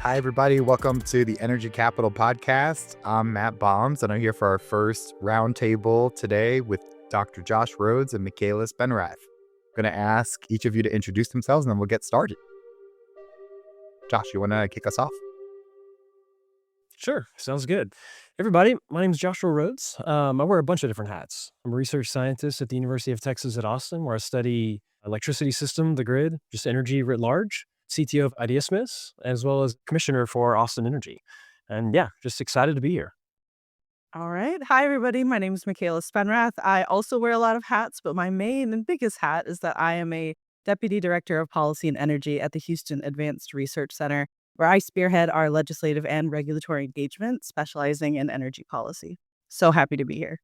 Hi, everybody. Welcome to the Energy Capital Podcast. I'm Matt Boms, and I'm here for our first roundtable today with Dr. Josh Rhodes and Micalah Spenrath. I'm going to ask each of you to introduce themselves, and then we'll get started. Josh, you want to kick us off? Sure. Sounds good. Everybody, my name is Joshua Rhodes. I wear a bunch of different hats. I'm a research scientist at the University of Texas at Austin, where I study electricity system, the grid, just energy writ large, CTO of Idea Smiths, as well as commissioner for Austin Energy. And yeah, just excited to be here. All right. Hi, everybody. My name is Micalah Spenrath. I also wear a lot of hats, but my main and biggest hat is that I am a Deputy Director of Policy and Energy at the Houston Advanced Research Center, where I spearhead our legislative and regulatory engagement, specializing in energy policy. So happy to be here.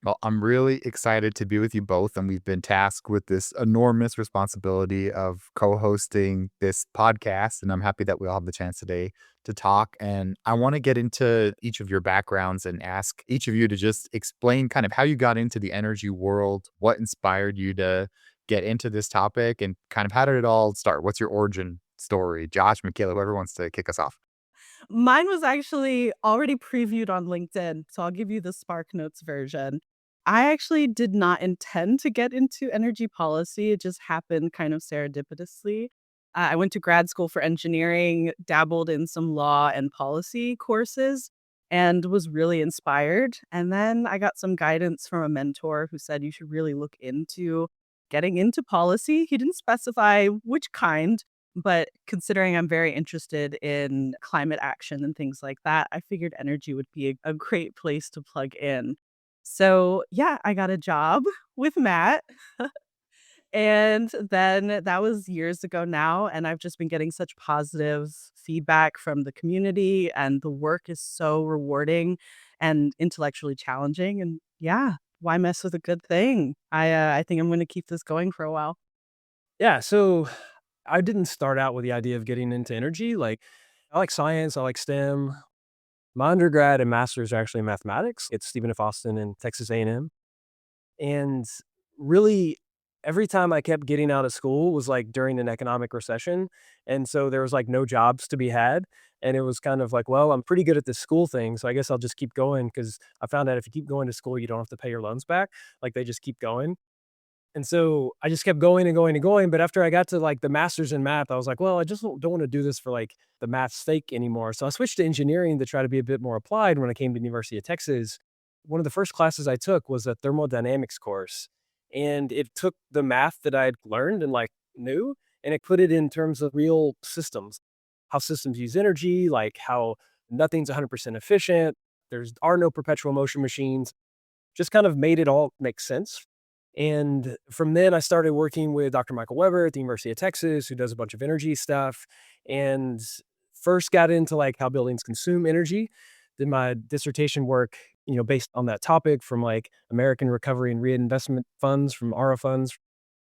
Well, I'm really excited to be with you both, and we've been tasked with this enormous responsibility of co-hosting this podcast, and I'm happy that we all have the chance today to talk. And I want to get into each of your backgrounds and ask each of you to just explain kind of how you got into the energy world, what inspired you to get into this topic, and kind of how did it all start? What's your origin story? Josh, Micalah, whoever wants to kick us off. Mine was actually already previewed on LinkedIn, so I'll give you the SparkNotes version. I actually did not intend to get into energy policy. It just happened kind of serendipitously. I went to grad school for engineering, dabbled in some law and policy courses, and was really inspired. And then I got some guidance from a mentor who said you should really look into getting into policy. He didn't specify which kind, but considering I'm very interested in climate action and things like that, I figured energy would be a great place to plug in. So, yeah, I got a job with Matt. And then that was years ago now. And I've just been getting such positive feedback from the community. And the work is so rewarding and intellectually challenging. And yeah, why mess with a good thing? I think I'm going to keep this going for a while. Yeah. So I didn't start out with the idea of getting into energy. I like science, I like STEM. My undergrad and master's are actually in mathematics. It's Stephen F. Austin and Texas A&M. And really, every time I kept getting out of school was like during an economic recession. And so there was like no jobs to be had. And it was kind of like, well, I'm pretty good at this school thing. So I guess I'll just keep going because I found out if you keep going to school, you don't have to pay your loans back. Like they just keep going. And so I just kept going and going and going. But after I got to like the master's in math, I was like, well, I just don't want to do this for like the math's sake anymore. So I switched to engineering to try to be a bit more applied when I came to the University of Texas. One of the first classes I took was a thermodynamics course. And it took the math that I'd learned and like knew, and it put it in terms of real systems, how systems use energy, like how nothing's 100% efficient. Are no perpetual motion machines, just kind of made it all make sense. And from then I started working with Dr. Michael Weber at the University of Texas, who does a bunch of energy stuff, and first got into like how buildings consume energy. Did my dissertation work, based on that topic from like American Recovery and Reinvestment Funds, from ARA funds.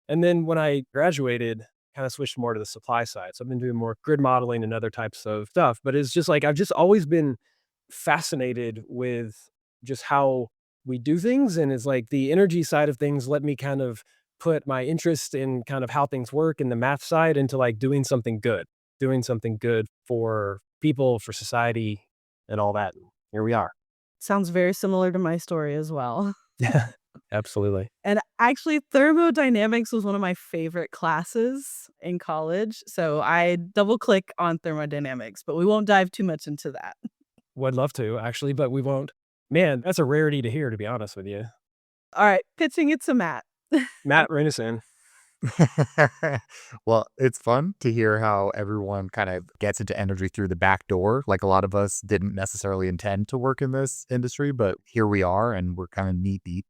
And then when I graduated, kind of switched more to the supply side. So I've been doing more grid modeling and other types of stuff, but it's just like, I've just always been fascinated with just how we do things. And it's like the energy side of things let me kind of put my interest in kind of how things work in the math side into like doing something good for people, for society, and all that. Here we are. Sounds very similar to my story as well. Yeah, absolutely. And actually, thermodynamics was one of my favorite classes in college. So I double click on thermodynamics, but we won't dive too much into that. Would love to actually, but we won't. Man, that's a rarity to hear, to be honest with you. All right, pitching it to Matt. Matt Renison. Well, it's fun to hear how everyone kind of gets into energy through the back door. Like a lot of us didn't necessarily intend to work in this industry, but here we are and we're kind of knee deep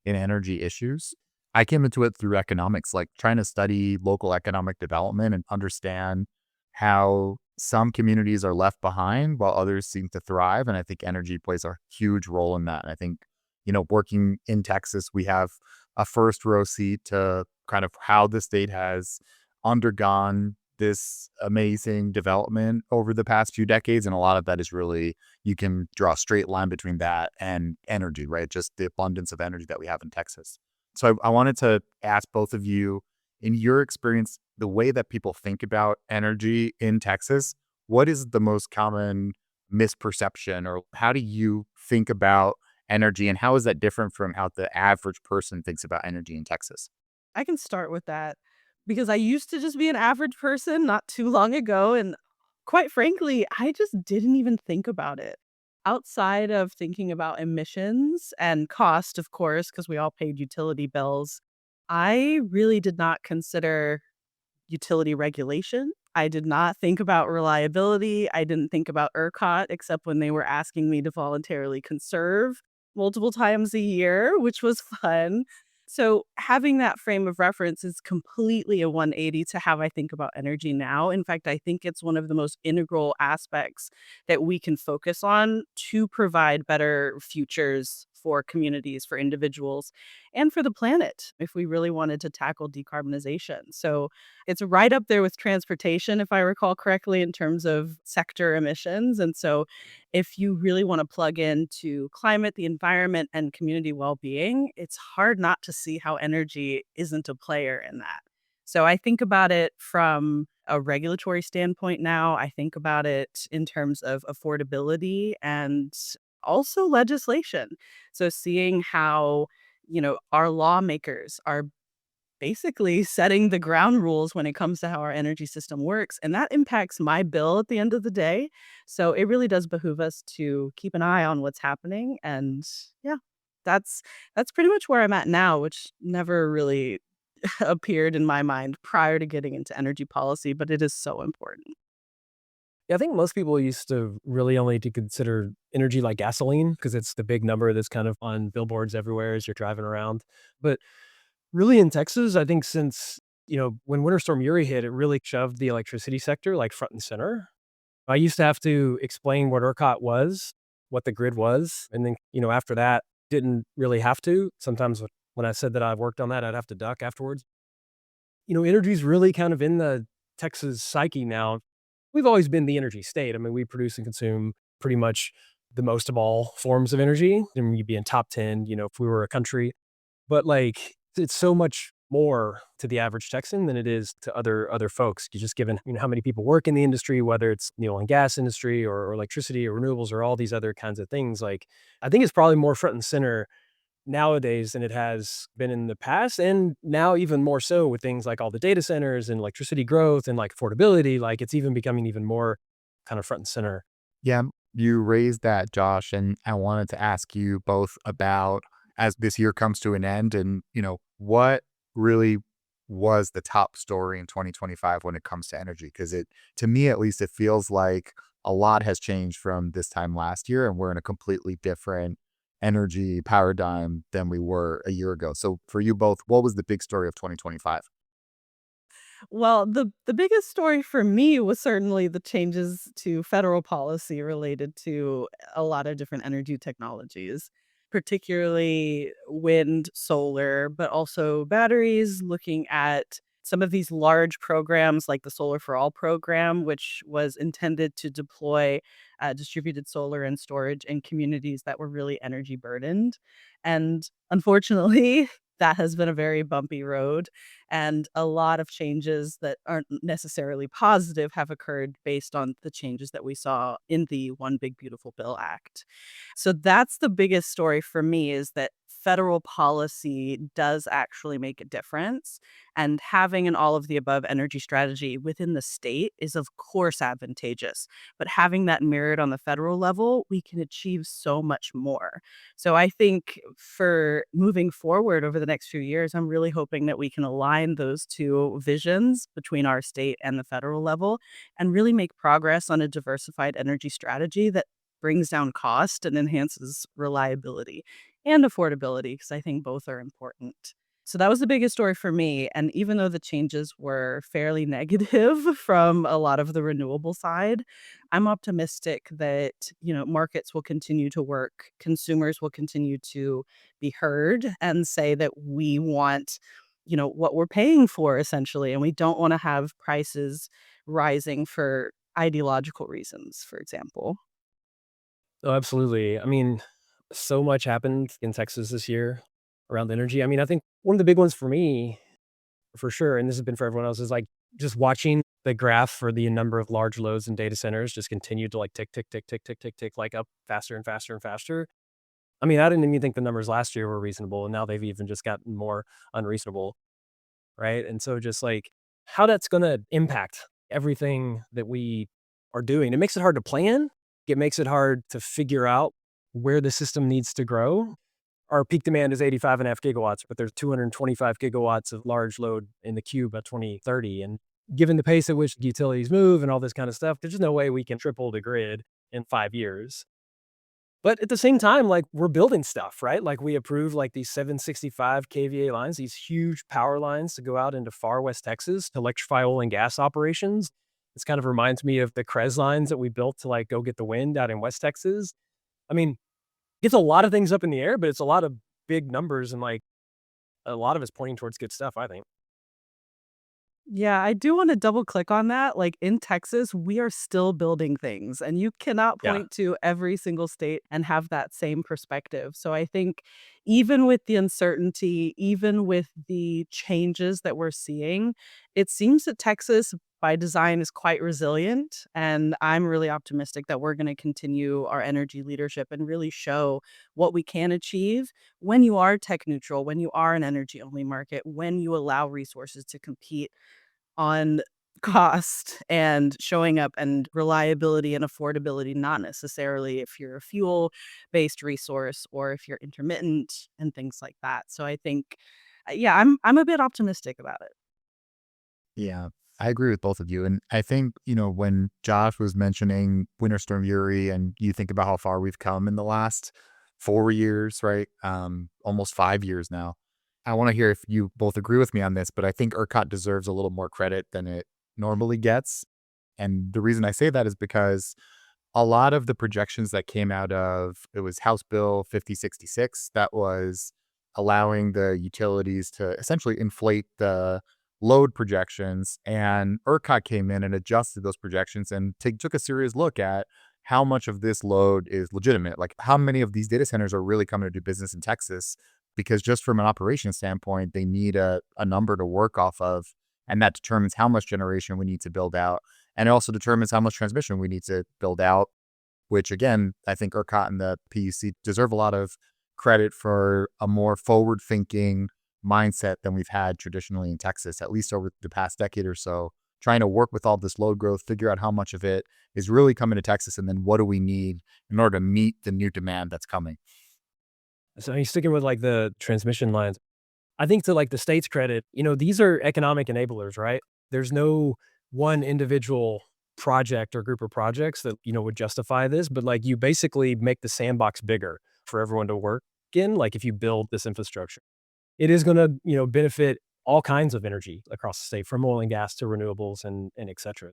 in energy issues. I came into it through economics, like trying to study local economic development and understand how some communities are left behind while others seem to thrive. And I think energy plays a huge role in that. And I think, working in Texas, we have a first row seat to kind of how the state has undergone this amazing development over the past few decades. And a lot of that is really, you can draw a straight line between that and energy, right? Just the abundance of energy that we have in Texas. So I wanted to ask both of you, in your experience, the way that people think about energy in Texas, what is the most common misperception, or how do you think about energy, and how is that different from how the average person thinks about energy in Texas? I can start with that because I used to just be an average person not too long ago. And quite frankly, I just didn't even think about it. Outside of thinking about emissions and cost, of course, because we all paid utility bills, I really did not consider utility regulation. I did not think about reliability. I didn't think about ERCOT except when they were asking me to voluntarily conserve multiple times a year, which was fun. So, having that frame of reference is completely a 180 to how I think about energy now. In fact, I think it's one of the most integral aspects that we can focus on to provide better futures for communities, for individuals, and for the planet if we really wanted to tackle decarbonization. So, it's right up there with transportation, if I recall correctly, in terms of sector emissions. And so, if you really want to plug into climate, the environment, and community well being, it's hard not to see how energy isn't a player in that. So, I think about it from a regulatory standpoint now. I think about it in terms of affordability and also legislation. So, seeing how our lawmakers are basically setting the ground rules when it comes to how our energy system works, and that impacts my bill at the end of the day. So it really does behoove us to keep an eye on what's happening, and yeah, that's that's pretty much where I'm at now, which never really appeared in my mind prior to getting into energy policy, but it is so important. Yeah, I think most people used to really only to consider energy like gasoline because it's the big number that's kind of on billboards everywhere as you're driving around. But really in Texas, I think since, when Winter Storm Uri hit, it really shoved the electricity sector like front and center. I used to have to explain what ERCOT was, what the grid was, and then, after that, didn't really have to. Sometimes when I said that I worked on that, I'd have to duck afterwards. Energy's really kind of in the Texas psyche now. We've always been the energy state. I mean, we produce and consume pretty much the most of all forms of energy. And you'd be in top 10, if we were a country. But like it's so much more to the average Texan than it is to other folks. You just given, how many people work in the industry, whether it's the oil and gas industry or electricity or renewables or all these other kinds of things. Like I think it's probably more front and center nowadays than it has been in the past. And now even more so with things like all the data centers and electricity growth and like affordability, like it's even becoming even more kind of front and center. Yeah, you raised that, Josh, and I wanted to ask you both about, as this year comes to an end, and what really was the top story in 2025 when it comes to energy? Because to me at least, it feels like a lot has changed from this time last year, and we're in a completely different energy paradigm than we were a year ago. So for you both, what was the big story of 2025? Well, the biggest story for me was certainly the changes to federal policy related to a lot of different energy technologies, particularly wind, solar, but also batteries, looking at some of these large programs like the Solar for All program, which was intended to deploy distributed solar and storage in communities that were really energy burdened. And unfortunately, that has been a very bumpy road, and a lot of changes that aren't necessarily positive have occurred based on the changes that we saw in the One Big Beautiful Bill Act. So that's the biggest story for me, is that federal policy does actually make a difference, and having an all of the above energy strategy within the state is of course advantageous, but having that mirrored on the federal level, we can achieve so much more. So I think for moving forward over the next few years, I'm really hoping that we can align those two visions between our state and the federal level and really make progress on a diversified energy strategy that brings down cost and enhances reliability and affordability, because I think both are important. So that was the biggest story for me. And even though the changes were fairly negative from a lot of the renewable side, I'm optimistic that, markets will continue to work, consumers will continue to be heard and say that we want, what we're paying for essentially, and we don't want to have prices rising for ideological reasons, for example. Oh, absolutely. I mean, so much happened in Texas this year around energy. I mean, I think one of the big ones for me, for sure, and this has been for everyone else, is like just watching the graph for the number of large loads and data centers just continue to like tick, tick, tick, tick, tick, tick, tick, like up faster and faster and faster. I mean, I didn't even think the numbers last year were reasonable, and now they've even just gotten more unreasonable, right? And so just like how that's going to impact everything that we are doing. It makes it hard to plan. It makes it hard to figure out where the system needs to grow. Our peak demand is 85.5 gigawatts, but there's 225 gigawatts of large load in the queue by 2030. And given the pace at which utilities move and all this kind of stuff, there's just no way we can triple the grid in 5 years. But at the same time, like we're building stuff, right? Like we approved like these 765 kVA lines, these huge power lines to go out into far West Texas to electrify oil and gas operations. This kind of reminds me of the CREZ lines that we built to like go get the wind out in West Texas. I mean, it's a lot of things up in the air, but it's a lot of big numbers and like a lot of it's pointing towards good stuff, I think. Yeah, I do want to double click on that. Like in Texas, we are still building things, and you cannot Yeah. point to every single state and have that same perspective. So I think even with the uncertainty, even with the changes that we're seeing, it seems that Texas by design is quite resilient. And I'm really optimistic that we're going to continue our energy leadership and really show what we can achieve when you are tech neutral, when you are an energy only market, when you allow resources to compete on cost and showing up and reliability and affordability, not necessarily if you're a fuel-based resource or if you're intermittent and things like that. So I think, yeah, I'm a bit optimistic about it. Yeah, I agree with both of you. And I think, when Josh was mentioning Winter Storm Uri and you think about how far we've come in the last 4 years, right? Almost 5 years now. I want to hear if you both agree with me on this, but I think ERCOT deserves a little more credit than it normally gets. And the reason I say that is because a lot of the projections that came out of it was House Bill 5066 that was allowing the utilities to essentially inflate the load projections. And ERCOT came in and adjusted those projections and took a serious look at how much of this load is legitimate. Like how many of these data centers are really coming to do business in Texas? Because just from an operation standpoint, they need a number to work off of. And that determines how much generation we need to build out. And it also determines how much transmission we need to build out, which again, I think ERCOT and the PUC deserve a lot of credit for a more forward thinking mindset than we've had traditionally in Texas, at least over the past decade or so, trying to work with all this load growth, figure out how much of it is really coming to Texas, and then what do we need in order to meet the new demand that's coming. So he's sticking with like the transmission lines. I think to like the state's credit, these are economic enablers, right? There's no one individual project or group of projects that, would justify this, but like you basically make the sandbox bigger for everyone to work in. Like if you build this infrastructure, it is going to, benefit all kinds of energy across the state from oil and gas to renewables and et cetera.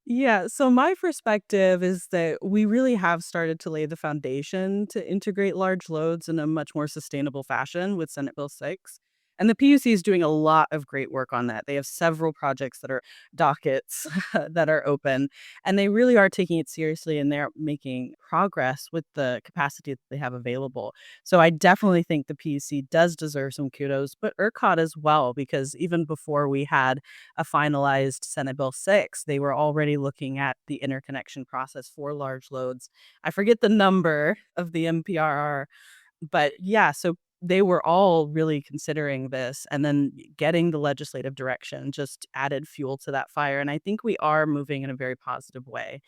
Yeah, so my perspective is that we really have started to lay the foundation to integrate large loads in a much more sustainable fashion with Senate Bill 6. And the PUC is doing a lot of great work on that. They have several projects that are dockets that are open, and they really are taking it seriously and they're making progress with the capacity that they have available. So I definitely think the PUC does deserve some kudos, but ERCOT as well, because even before we had a finalized Senate Bill 6, they were already looking at the interconnection process for large loads. I forget the number of the MPRR, but yeah, so they were all really considering this, and then getting the legislative direction just added fuel to that fire. And I think we are moving in a very positive way.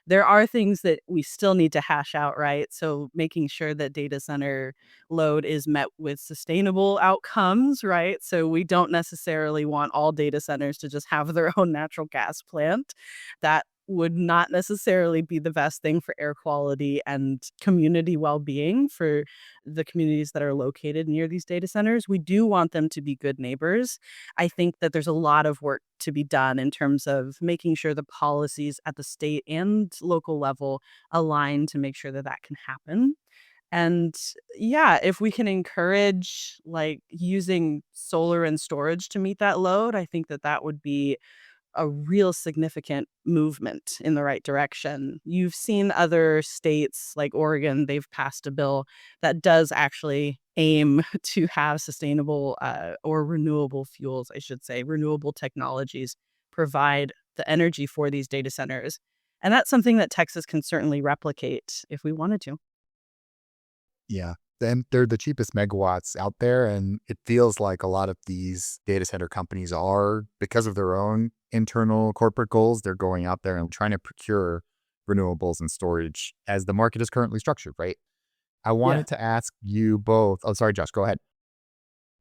There are things that we still need to hash out, right? So making sure that data center load is met with sustainable outcomes, right? So we don't necessarily want all data centers to just have their own natural gas plant. That would not necessarily be the best thing for air quality and community well-being for the communities that are located near these data centers. We do want them to be good neighbors. I think that there's a lot of work to be done in terms of making sure the policies at the state and local level align to make sure that that can happen. And yeah, if we can encourage like using solar and storage to meet that load, I think that that would be a real significant movement in the right direction. You've seen other states like Oregon, they've passed a bill that does actually aim to have sustainable or renewable fuels, I should say, renewable technologies provide the energy for these data centers. And that's something that Texas can certainly replicate if we wanted to. Yeah. And they're the cheapest megawatts out there. And it feels like a lot of these data center companies are, because of their own internal corporate goals, they're going out there and trying to procure renewables and storage as the market is currently structured, right? I Yeah. wanted to ask you both. Oh, sorry, Josh, go ahead.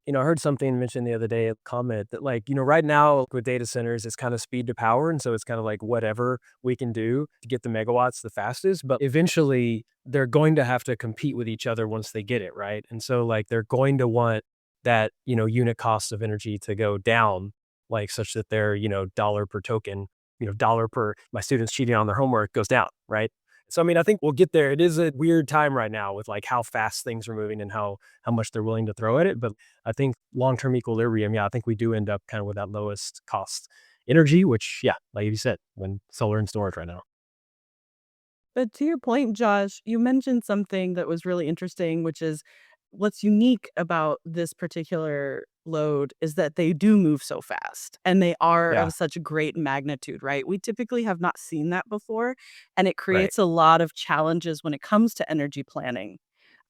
I heard something mentioned the other day, a comment that like, right now with data centers, it's kind of speed to power. And so it's kind of like whatever we can do to get the megawatts the fastest. But eventually they're going to have to compete with each other once they get it, right? And so like they're going to want that, unit cost of energy to go down, like such that their, dollar per token, dollar per my students cheating on their homework goes down, right? So, I mean, I think we'll get there. It is a weird time right now with like how fast things are moving and how much they're willing to throw at it. But I think long-term equilibrium, yeah, I think we do end up kind of with that lowest cost energy, which, yeah, like you said, when solar and storage right now. But to your point, Josh, you mentioned something that was really interesting, which is what's unique about this particular load is that they do move so fast and they are Yeah, of such great magnitude, right? We typically have not seen that before, and it right. creates a lot of challenges when it comes to energy planning.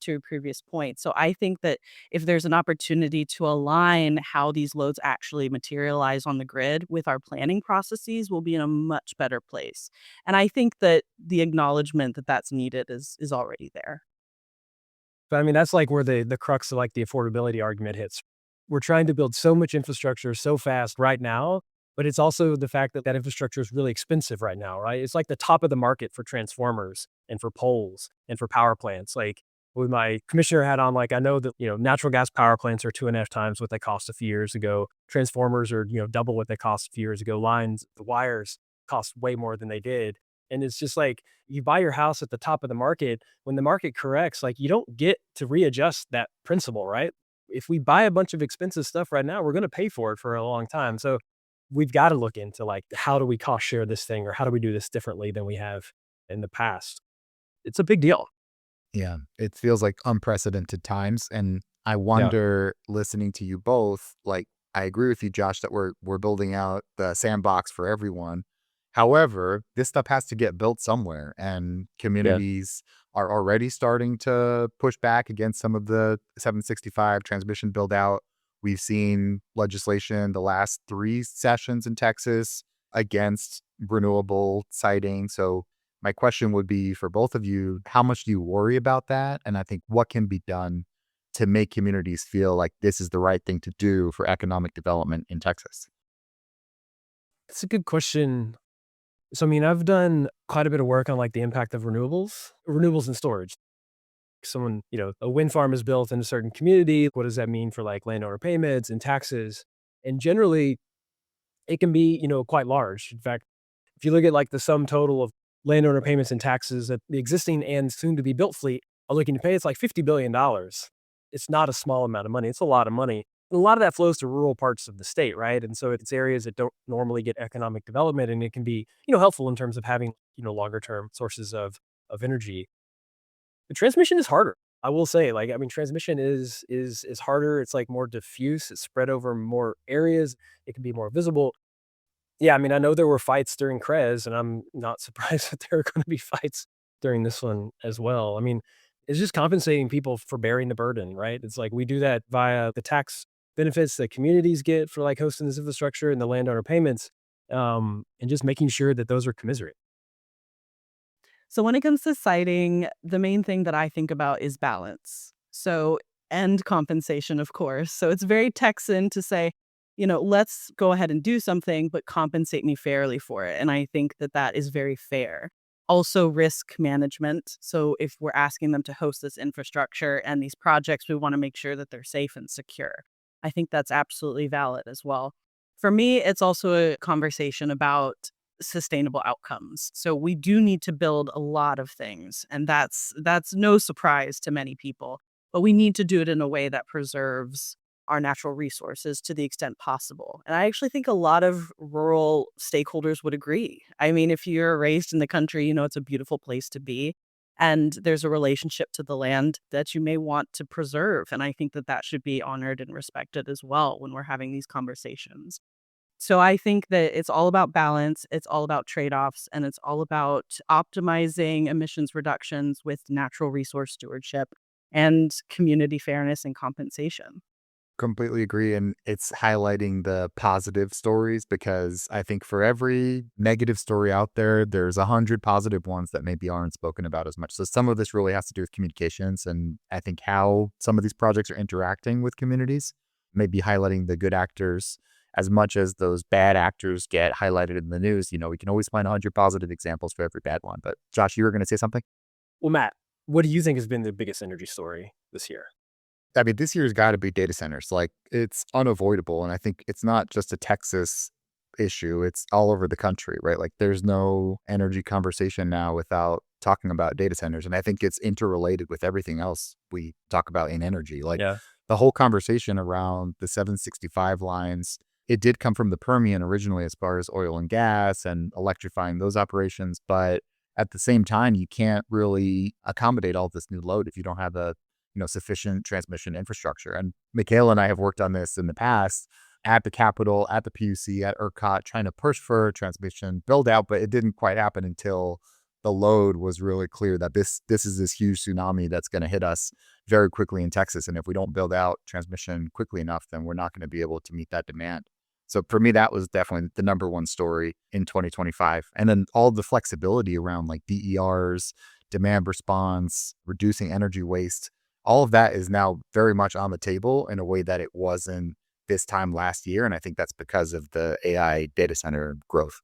To your previous point. So I think that if there's an opportunity to align how these loads actually materialize on the grid with our planning processes, we'll be in a much better place. And I think that the acknowledgement that that's needed is already there. But I mean, that's like where the crux of like the affordability argument hits. We're trying to build so much infrastructure so fast right now, but it's also the fact that that infrastructure is really expensive right now, right? It's like the top of the market for transformers and for poles and for power plants. Like with my commissioner hat on, like I know that, natural gas power plants are 2.5 times what they cost a few years ago. Transformers are, double what they cost a few years ago. Lines, the wires cost way more than they did. And it's just like you buy your house at the top of the market. When the market corrects, like you don't get to readjust that principle, right? If we buy a bunch of expensive stuff right now, we're going to pay for it for a long time. So we've got to look into like how do we cost share this thing or how do we do this differently than we have in the past? It's a big deal. Yeah, it feels like unprecedented times. And I Yeah. wonder, listening to you both, like I agree with you, Josh, that we're building out the sandbox for everyone. However, this stuff has to get built somewhere, and Yeah. communities are already starting to push back against some of the 765 transmission build out. We've seen legislation the last 3 sessions in Texas against renewable siting. So my question would be for both of you, how much do you worry about that? And I think what can be done to make communities feel like this is the right thing to do for economic development in Texas? It's a good question. So, I mean, I've done quite a bit of work on like the impact of renewables and storage. Someone, a wind farm is built in a certain community. What does that mean for like landowner payments and taxes? And generally, it can be, quite large. In fact, if you look at like the sum total of landowner payments and taxes that the existing and soon to be built fleet are looking to pay, it's like $50 billion. It's not a small amount of money. It's a lot of money. And a lot of that flows to rural parts of the state, right? And so it's areas that don't normally get economic development, and it can be, helpful in terms of having, longer term sources of energy. The transmission is harder. I will say, like, I mean, transmission is harder. It's like more diffuse. It's spread over more areas. It can be more visible. Yeah, I mean, I know there were fights during CREZ, and I'm not surprised that there are going to be fights during this one as well. I mean, it's just compensating people for bearing the burden, right? It's like we do that via the tax benefits that communities get for like hosting this infrastructure and the landowner payments, and just making sure that those are commiserate. So when it comes to siting, the main thing that I think about is balance. So and compensation, of course. So it's very Texan to say, let's go ahead and do something, but compensate me fairly for it. And I think that that is very fair. Also, risk management. So if we're asking them to host this infrastructure and these projects, we want to make sure that they're safe and secure. I think that's absolutely valid as well. For me, it's also a conversation about sustainable outcomes. So we do need to build a lot of things, and that's no surprise to many people. But we need to do it in a way that preserves our natural resources to the extent possible. And I actually think a lot of rural stakeholders would agree. I mean, if you're raised in the country, it's a beautiful place to be. And there's a relationship to the land that you may want to preserve. And I think that that should be honored and respected as well when we're having these conversations. So I think that it's all about balance, it's all about trade-offs, and it's all about optimizing emissions reductions with natural resource stewardship and community fairness and compensation. Completely agree. And it's highlighting the positive stories because I think for every negative story out there, there's 100 positive ones that maybe aren't spoken about as much. So some of this really has to do with communications. And I think how some of these projects are interacting with communities, maybe highlighting the good actors as much as those bad actors get highlighted in the news. We can always find 100 positive examples for every bad one. But Josh, you were going to say something? Well, Matt, what do you think has been the biggest energy story this year? I mean, this year's got to be data centers. Like, it's unavoidable. And I think it's not just a Texas issue, it's all over the country, right? Like, there's no energy conversation now without talking about data centers. And I think it's interrelated with everything else we talk about in energy. Like, Yeah. the whole conversation around the 765 lines, it did come from the Permian originally as far as oil and gas and electrifying those operations. But at the same time, you can't really accommodate all this new load if you don't have a sufficient transmission infrastructure. And Micalah and I have worked on this in the past at the Capitol, at the PUC, at ERCOT, trying to push for transmission build out, but it didn't quite happen until the load was really clear that this is this huge tsunami that's going to hit us very quickly in Texas. And if we don't build out transmission quickly enough, then we're not going to be able to meet that demand. So for me, that was definitely the number one story in 2025. And then all the flexibility around like DERs, demand response, reducing energy waste, all of that is now very much on the table in a way that it wasn't this time last year. And I think that's because of the AI data center growth.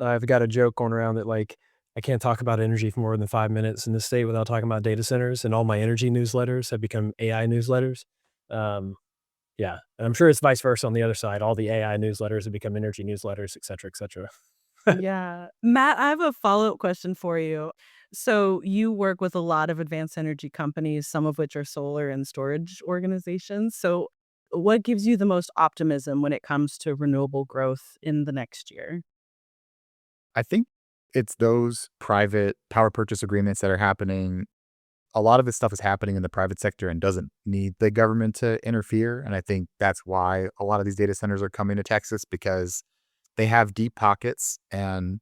I've got a joke going around that like I can't talk about energy for more than 5 minutes in the state without talking about data centers, and all my energy newsletters have become AI newsletters. Um, yeah, and I'm sure it's vice versa on the other side. All the AI newsletters have become energy newsletters, et cetera, et cetera. Yeah. Matt, I have a follow-up question for you. So you work with a lot of advanced energy companies, some of which are solar and storage organizations. So what gives you the most optimism when it comes to renewable growth in the next year? I think it's those private power purchase agreements that are happening. A lot of this stuff is happening in the private sector and doesn't need the government to interfere. And I think that's why a lot of these data centers are coming to Texas because they have deep pockets. And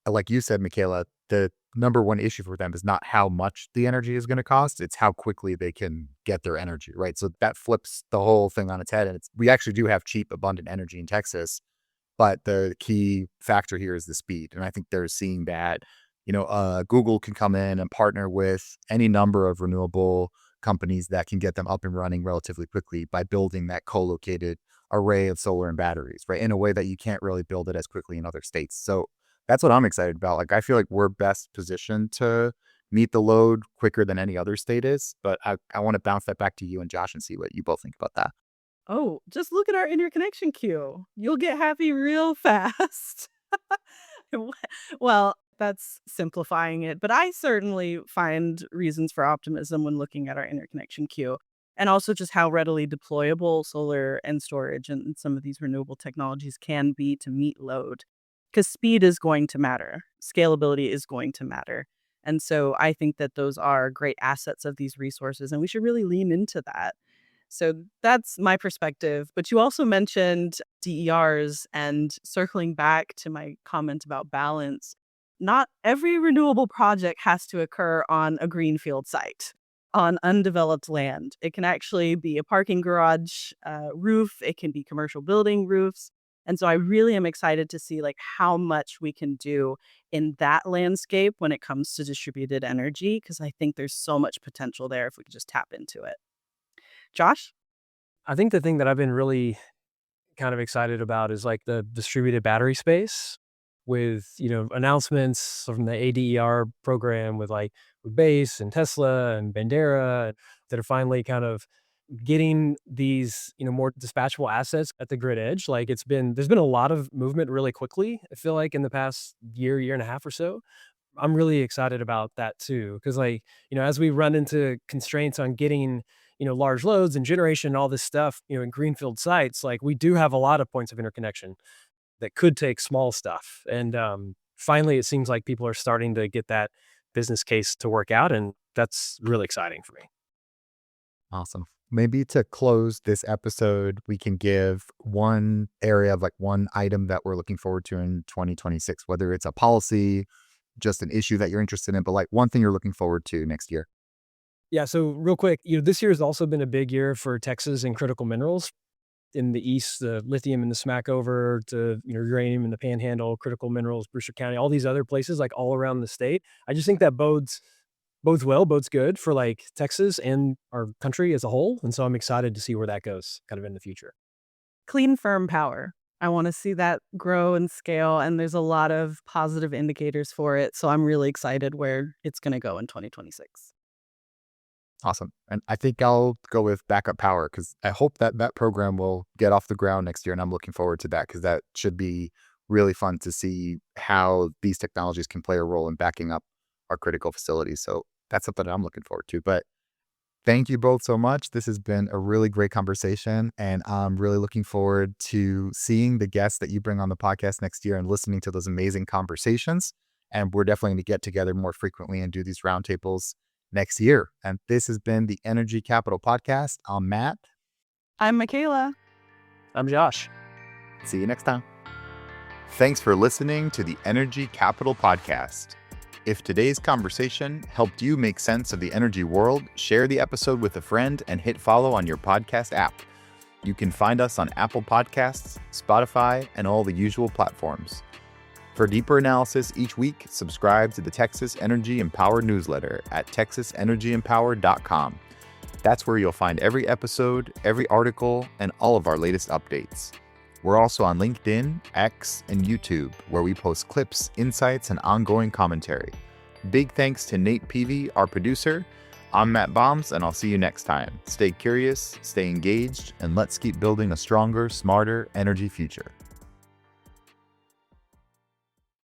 like you said, Micalah, the number one issue for them is not how much the energy is going to cost, it's how quickly they can get their energy, right? So that flips the whole thing on its head. And we actually do have cheap, abundant energy in Texas. But the key factor here is the speed. And I think they're seeing that, Google can come in and partner with any number of renewable companies that can get them up and running relatively quickly by building that co-located array of solar and batteries, right? In a way that you can't really build it as quickly in other states. So that's what I'm excited about. Like, I feel like we're best positioned to meet the load quicker than any other state is. But I want to bounce that back to you and Josh and see what you both think about that. Oh, just look at our interconnection queue. You'll get happy real fast. Well, that's simplifying it, but I certainly find reasons for optimism when looking at our interconnection queue, and also just how readily deployable solar and storage and some of these renewable technologies can be to meet load. Because speed is going to matter, scalability is going to matter. And so I think that those are great assets of these resources, and we should really lean into that. So that's my perspective. But you also mentioned DERs, and circling back to my comment about balance, not every renewable project has to occur on a greenfield site, on undeveloped land. It can actually be a parking garage roof, it can be commercial building roofs. And so I really am excited to see like how much we can do in that landscape when it comes to distributed energy, because I think there's so much potential there if we could just tap into it. Josh? I think the thing that I've been really kind of excited about is like the distributed battery space with, announcements from the ADER program with Base and Tesla and Bandera that are finally kind of getting these, more dispatchable assets at the grid edge. Like there's been a lot of movement really quickly. I feel like in the past year and a half or so. I'm really excited about that too. Cause as we run into constraints on getting, large loads and generation and all this stuff, in greenfield sites, like we do have a lot of points of interconnection that could take small stuff. And finally, it seems like people are starting to get that business case to work out. And that's really exciting for me. Awesome. Maybe to close this episode, we can give one area of like one item that we're looking forward to in 2026, whether it's a policy, just an issue that you're interested in, but like one thing you're looking forward to next year. Yeah, so real quick, this year has also been a big year for Texas and critical minerals. In the east, the lithium in the Smackover to uranium in the Panhandle, critical minerals, Brewster County, all these other places like all around the state. I just think that bodes good for like Texas and our country as a whole. And so I'm excited to see where that goes kind of in the future. Clean, firm power. I want to see that grow and scale, and there's a lot of positive indicators for it. So I'm really excited where it's going to go in 2026. Awesome. And I think I'll go with backup power because I hope that that program will get off the ground next year. And I'm looking forward to that because that should be really fun to see how these technologies can play a role in backing up our critical facilities. So that's something that I'm looking forward to. But thank you both so much. This has been a really great conversation. And I'm really looking forward to seeing the guests that you bring on the podcast next year and listening to those amazing conversations. And we're definitely going to get together more frequently and do these roundtables next year. And this has been the Energy Capital Podcast. I'm Matt. I'm Micalah. I'm Josh. See you next time. Thanks for listening to the Energy Capital Podcast. If today's conversation helped you make sense of the energy world, share the episode with a friend and hit follow on your podcast app. You can find us on Apple Podcasts, Spotify, and all the usual platforms. For deeper analysis each week, subscribe to the Texas Energy Empower newsletter at texasenergyempower.com. That's where you'll find every episode, every article, and all of our latest updates. We're also on LinkedIn, X, and YouTube, where we post clips, insights, and ongoing commentary. Big thanks to Nate Peavy, our producer. I'm Matt Boms, and I'll see you next time. Stay curious, stay engaged, and let's keep building a stronger, smarter energy future.